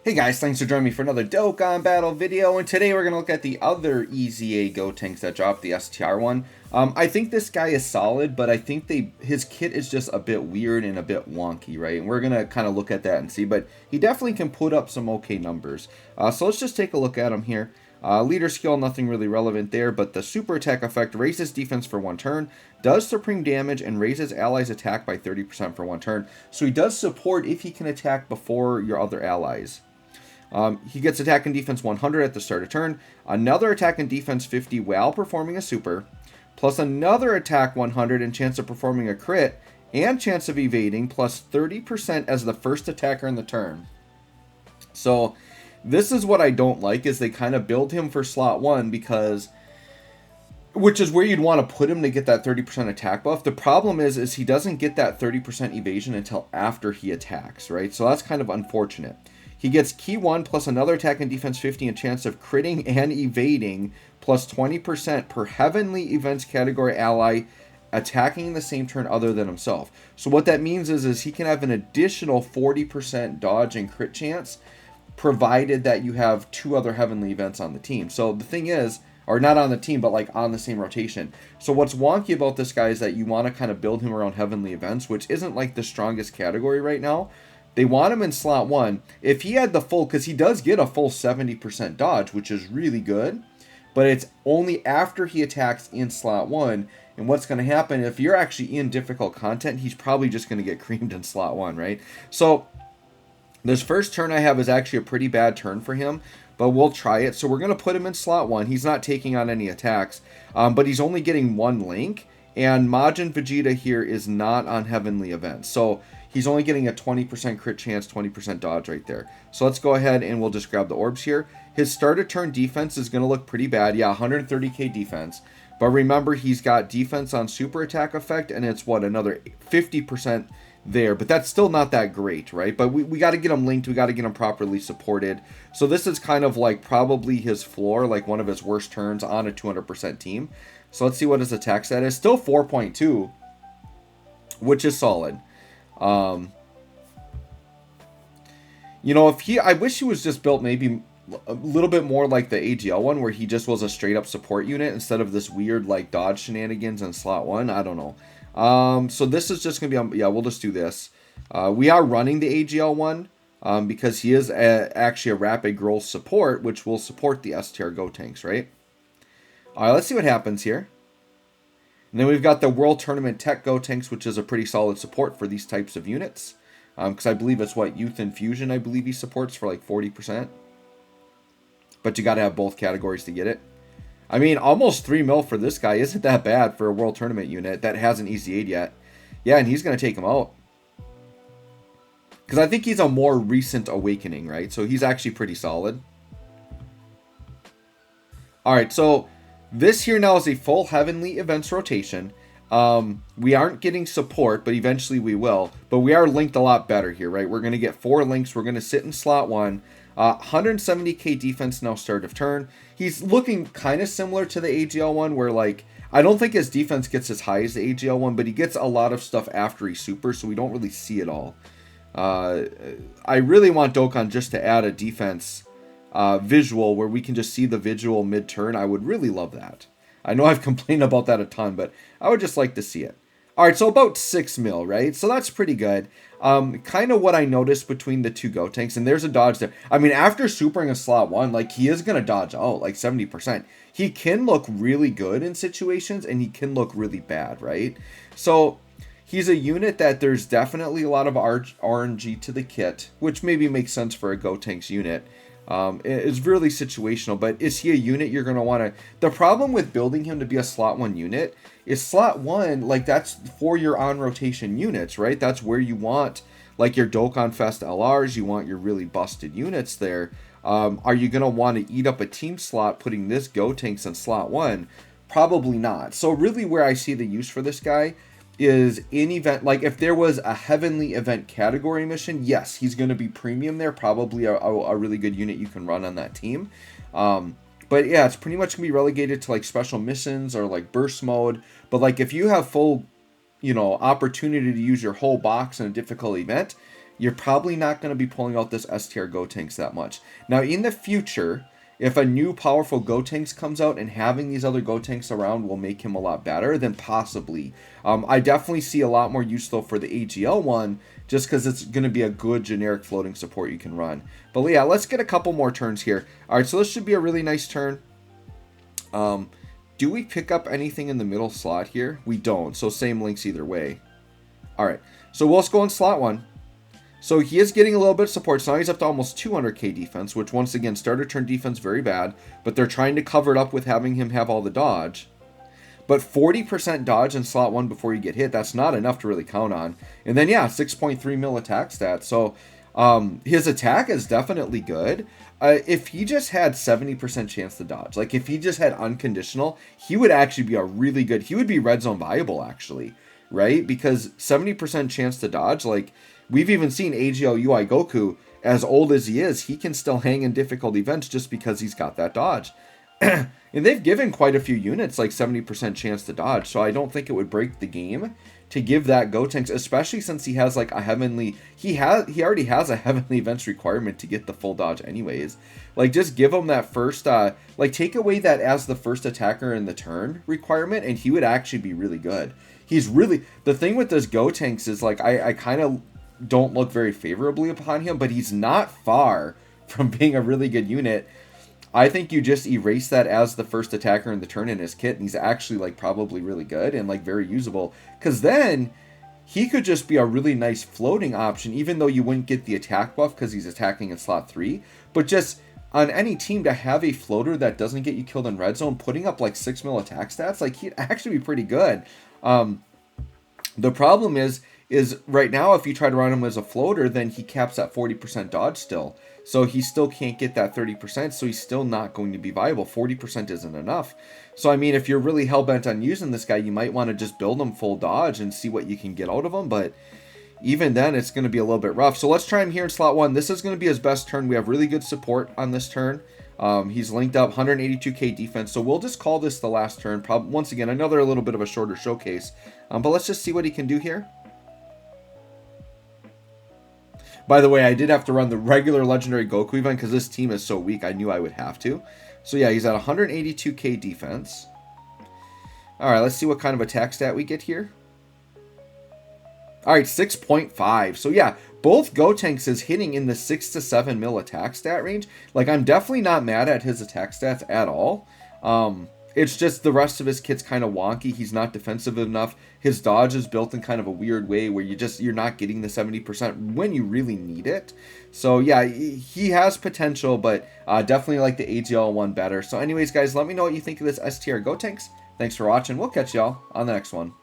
Hey guys, thanks for joining me for another Dokkan battle video, and today we're going to look at the other EZA Gotenks that dropped, the STR one. I think this guy is solid, but I think his kit is just a bit weird and a bit wonky, right? And we're going to kind of look at that and see, but he definitely can put up some okay numbers. So let's just take a look at him here. Leader skill, nothing really relevant there, but the super attack effect raises defense for 1 turn, does supreme damage, and raises allies' attack by 30% for 1 turn. So he does support if he can attack before your other allies. He gets attack and defense 100 at the start of turn, another attack and defense 50 while performing a super, plus another attack 100 and chance of performing a crit, and chance of evading, plus 30% as the first attacker in the turn. So this is what I don't like, is they kind of build him for slot 1 because, which is where you'd want to put him to get that 30% attack buff. The problem is he doesn't get that 30% evasion until after he attacks, right? So that's kind of unfortunate. He gets key 1 plus another attack and defense 50 and chance of critting and evading plus 20% per heavenly events category ally attacking the same turn other than himself. So what that means is he can have an additional 40% dodge and crit chance provided that you have 2 other heavenly events on the team. So the thing is, or not on the team, but like on the same rotation. So what's wonky about this guy is that you want to kind of build him around heavenly events, which isn't like the strongest category right now. They want him in slot 1. If he had the full, because he does get a full 70% dodge, which is really good, but it's only after he attacks in slot 1. And what's going to happen, if you're actually in difficult content, he's probably just going to get creamed in slot 1, right? So this first turn I have is actually a pretty bad turn for him, but we'll try it. So we're going to put him in slot 1. He's not taking on any attacks, but he's only getting 1 link. And Majin Vegeta here is not on heavenly events. So he's only getting a 20% crit chance, 20% dodge right there. So let's go ahead and we'll just grab the orbs here. His start of turn defense is going to look pretty bad. Yeah, 130k defense. But remember, he's got defense on super attack effect, and it's, what, another 50% there. But that's still not that great, right? But we got to get him linked. We got to get him properly supported. So this is kind of like probably his floor, like one of his worst turns on a 200% team. So let's see what his attack stat is. Still 4.2, which is solid. You know, I wish he was just built maybe a little bit more like the AGL one, where he just was a straight up support unit instead of this weird like dodge shenanigans in slot 1. I don't know. So this is just gonna be yeah, we'll just do this. We are running the AGL one because he is actually a rapid growth support, which will support the STR Gotenks, right? All right, let's see what happens here. And then we've got the World Tournament Tech Gotenks, which is a pretty solid support for these types of units. Because I believe it's what, Youth Infusion, I believe he supports for like 40%. But you got to have both categories to get it. I mean, almost 3 mil for this guy isn't that bad for a World Tournament unit that hasn't EZA'd yet. Yeah, and he's going to take him out. Because I think he's a more recent awakening, right? So he's actually pretty solid. Alright, so this here now is a full heavenly events rotation. We aren't getting support, but eventually we will. But we are linked a lot better here, right? We're going to get 4 links. We're going to sit in slot 1. 170k defense now start of turn. He's looking kind of similar to the AGL one, where like, I don't think his defense gets as high as the AGL one, but he gets a lot of stuff after he's super, so we don't really see it all. I really want Dokkan just to add a defense visual where we can just see the visual mid-turn. I would really love that. I know I've complained about that a ton, but I would just like to see it. Alright, so about 6 mil, right? So that's pretty good. Kind of what I noticed between the 2 Gotenks, and there's a dodge there. I mean, after supering a slot 1, like, he is going to dodge out, like 70%. He can look really good in situations, and he can look really bad, right? So he's a unit that there's definitely a lot of RNG to the kit, which maybe makes sense for a Gotenks unit. It's really situational, but is he a unit you're going to want to... The problem with building him to be a slot 1 unit is slot 1, like, that's for your on-rotation units, right? That's where you want, like, your Dokkan Fest LRs, you want your really busted units there. Are you going to want to eat up a team slot putting this Gotenks in slot 1? Probably not. So really where I see the use for this guy is in event, like if there was a heavenly event category mission, yes, he's going to be premium there, probably a really good unit you can run on that team. But yeah, it's pretty much going to be relegated to like special missions or like burst mode. But like if you have full, you know, opportunity to use your whole box in a difficult event, you're probably not going to be pulling out this STR Gotenks that much. Now, in the future, if a new powerful Gotenks comes out and having these other Gotenks around will make him a lot better, then possibly. I definitely see a lot more use, though, for the AGL one, just because it's going to be a good generic floating support you can run. But yeah, let's get a couple more turns here. All right, so this should be a really nice turn. Do we pick up anything in the middle slot here? We don't, so same links either way. All right, so we'll just go in slot 1. So he is getting a little bit of support. So now he's up to almost 200k defense, which once again, starter turn defense, very bad. But they're trying to cover it up with having him have all the dodge. But 40% dodge in slot 1 before you get hit, that's not enough to really count on. And then, yeah, 6.3 mil attack stat. So his attack is definitely good. If he just had 70% chance to dodge, like if he just had unconditional, he would actually be a really good, he would be red zone viable actually, right? Because 70% chance to dodge, like we've even seen AGL UI Goku, as old as he is, he can still hang in difficult events just because he's got that dodge. And they've given quite a few units like 70% chance to dodge, so I don't think it would break the game to give that Gotenks, especially since he has like a heavenly, he already has a heavenly events requirement to get the full dodge anyways. Like just give him that first, like take away that as the first attacker in the turn requirement, and he would actually be really good. He's really, the thing with this Gotenks is like, I kind of don't look very favorably upon him, but he's not far from being a really good unit. I think you just erase that as the first attacker in the turn in his kit, and he's actually like probably really good and like very usable, because then he could just be a really nice floating option, even though you wouldn't get the attack buff because he's attacking in slot 3. But just on any team to have a floater that doesn't get you killed in red zone, putting up like 6 mil attack stats, like he'd actually be pretty good. The problem is right now if you try to run him as a floater, then he caps at 40% dodge still. So he still can't get that 30%, so he's still not going to be viable. 40% isn't enough. So, I mean, if you're really hell-bent on using this guy, you might want to just build him full dodge and see what you can get out of him, but even then, it's going to be a little bit rough. So let's try him here in slot 1. This is going to be his best turn. We have really good support on this turn. He's linked up 182k defense, so we'll just call this the last turn. Once again, another little bit of a shorter showcase. But let's just see what he can do here. By the way, I did have to run the regular Legendary Goku event because this team is so weak, I knew I would have to. So yeah, he's at 182k defense. Alright, let's see what kind of attack stat we get here. Alright, 6.5. So yeah, both Gotenks is hitting in the 6 to 7 mil attack stat range. Like, I'm definitely not mad at his attack stats at all. It's just the rest of his kit's kind of wonky. He's not defensive enough. His dodge is built in kind of a weird way where you're not getting the 70% when you really need it. So yeah, he has potential, but definitely like the AGL one better. So anyways, guys, let me know what you think of this STR Gotenks. Thanks for watching. We'll catch y'all on the next one.